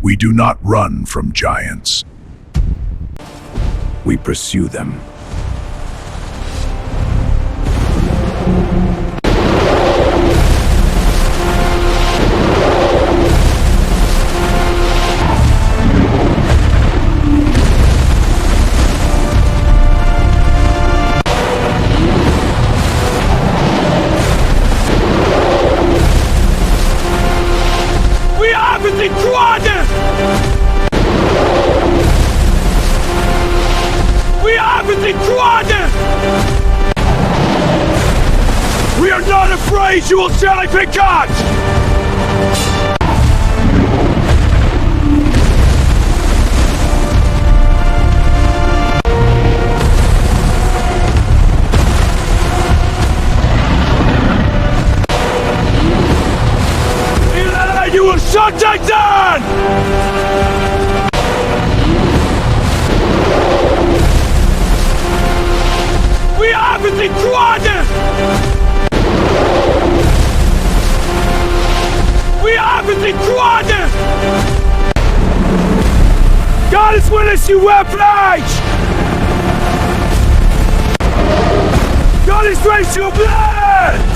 We do not run from giants. We pursue them. We haben sie Quaden! We haben sie Quaden! We are not afraid, you will surely be caught! You will shut that down! We haben sie Quaden! We haben sie Quaden! God is with us, you Fleisch! God is raised your blood!